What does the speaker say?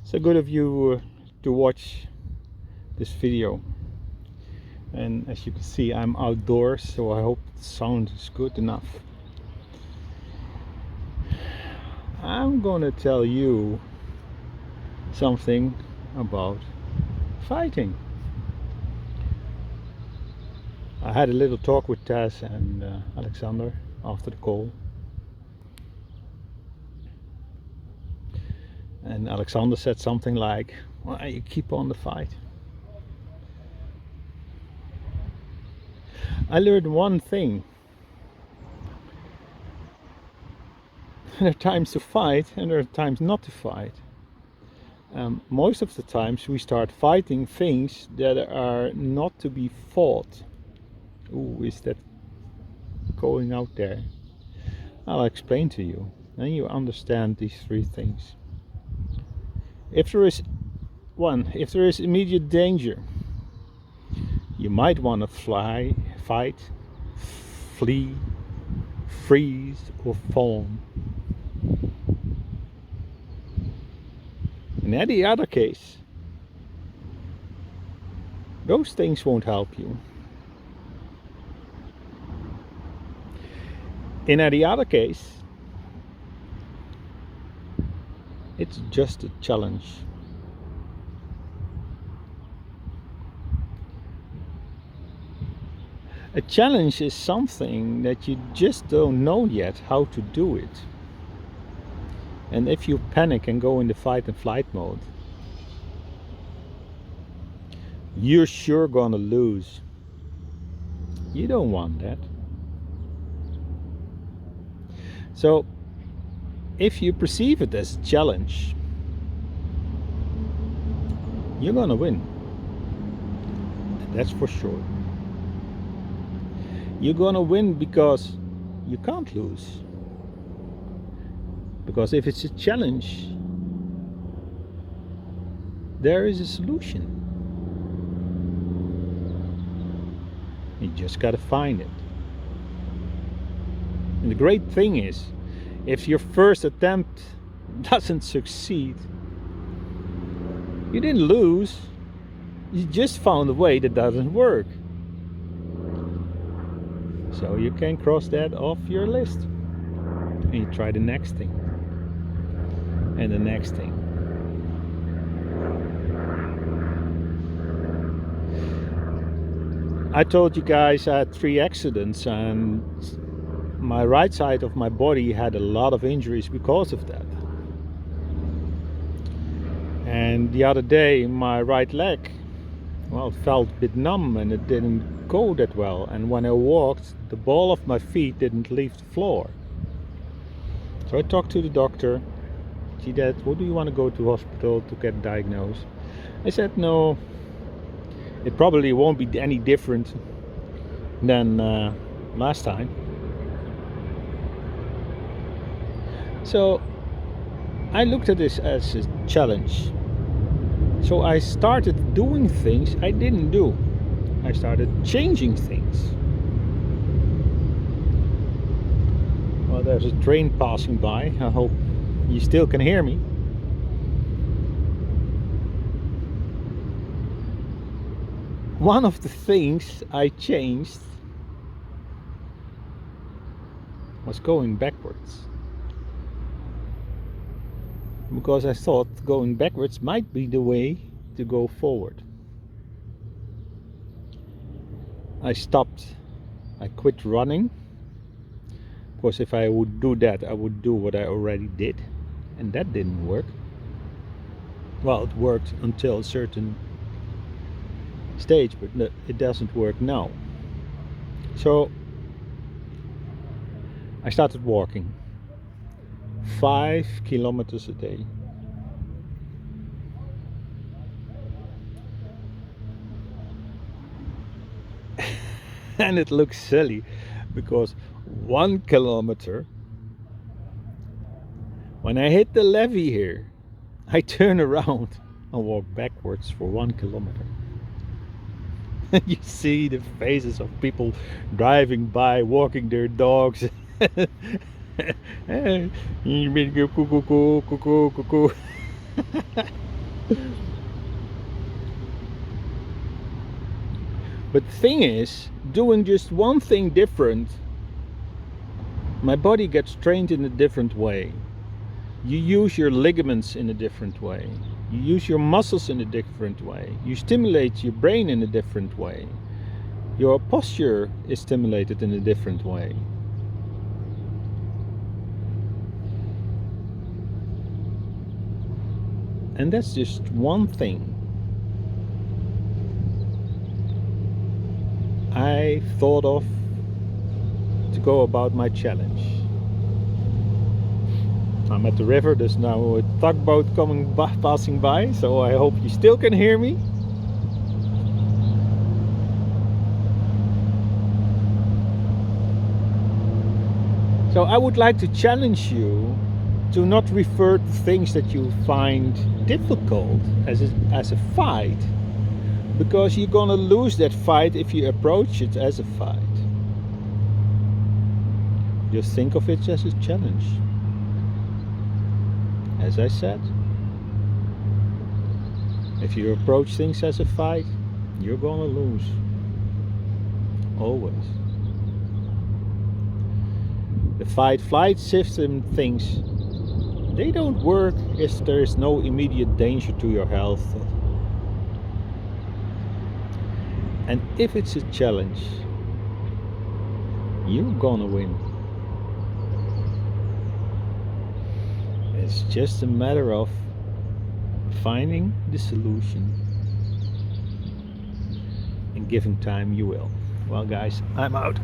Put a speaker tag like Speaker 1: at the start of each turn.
Speaker 1: So good of you to watch this video. And as you can see, I'm outdoors, so I hope the sound is good enough. I'm gonna tell you something about fighting. I had a little talk with Taz and Alexander after the call. And Alexander said something like, "Why you keep on the fight?" I learned one thing. There are times to fight and there are times not to fight. Most of the times we start fighting things that are not to be fought. Ooh, is that going out there? I'll explain to you, and you understand these three things. If there is immediate danger, you might want to fly, fight, flee, freeze, or faun. In any other case, those things won't help you. In any other case, it's just a challenge. A challenge is something that you just don't know yet how to do it. And if you panic and go into fight and flight mode, you're sure gonna lose. You don't want that. So if you perceive it as a challenge, you're gonna win. That's for sure. You're gonna win because you can't lose. Because if it's a challenge, there is a solution. You just gotta find it. And the great thing is, if your first attempt doesn't succeed, you didn't lose, you just found a way that doesn't work. So you can cross that off your list. And you try the next thing. And the next thing. I told you guys I had 3 accidents and my right side of my body had a lot of injuries because of that. And the other day my right leg, well, it felt a bit numb and it didn't go that well. And when I walked, the ball of my feet didn't leave the floor. So I talked to the doctor. She said, "Well, do you want to go to hospital to get diagnosed?" I said, "No, it probably won't be any different than last time." So I looked at this as a challenge. So I started doing things I didn't do. I started changing things. Well, there's a train passing by. I hope you still can hear me. One of the things I changed was going backwards. Because I thought going backwards might be the way to go forward. I stopped. I quit running. Of course, if I would do that, I would do what I already did. And that didn't work. Well, it worked until a certain stage, but it doesn't work now. So I started walking 5 kilometers a day. And it looks silly because 1 kilometer, when I hit the levee here, I turn around and walk backwards for 1 kilometer. And you see the faces of people driving by, walking their dogs. But the thing is, doing just one thing different, my body gets trained in a different way. You use your ligaments in a different way. You use your muscles in a different way. You stimulate your brain in a different way. Your posture is stimulated in a different way. And that's just one thing. I thought of to go about my challenge. I'm at the river, there's now a tugboat passing by, so I hope you still can hear me. So I would like to challenge you to not refer to things that you find difficult as a fight, because you're gonna lose that fight if you approach it as a fight. Just think of it as a challenge. As I said, if you approach things as a fight, you're gonna lose. Always. The fight-flight system things, they don't work if there is no immediate danger to your health. And if it's a challenge, you're gonna win. It's just a matter of finding the solution, and giving time you will. Well guys, I'm out.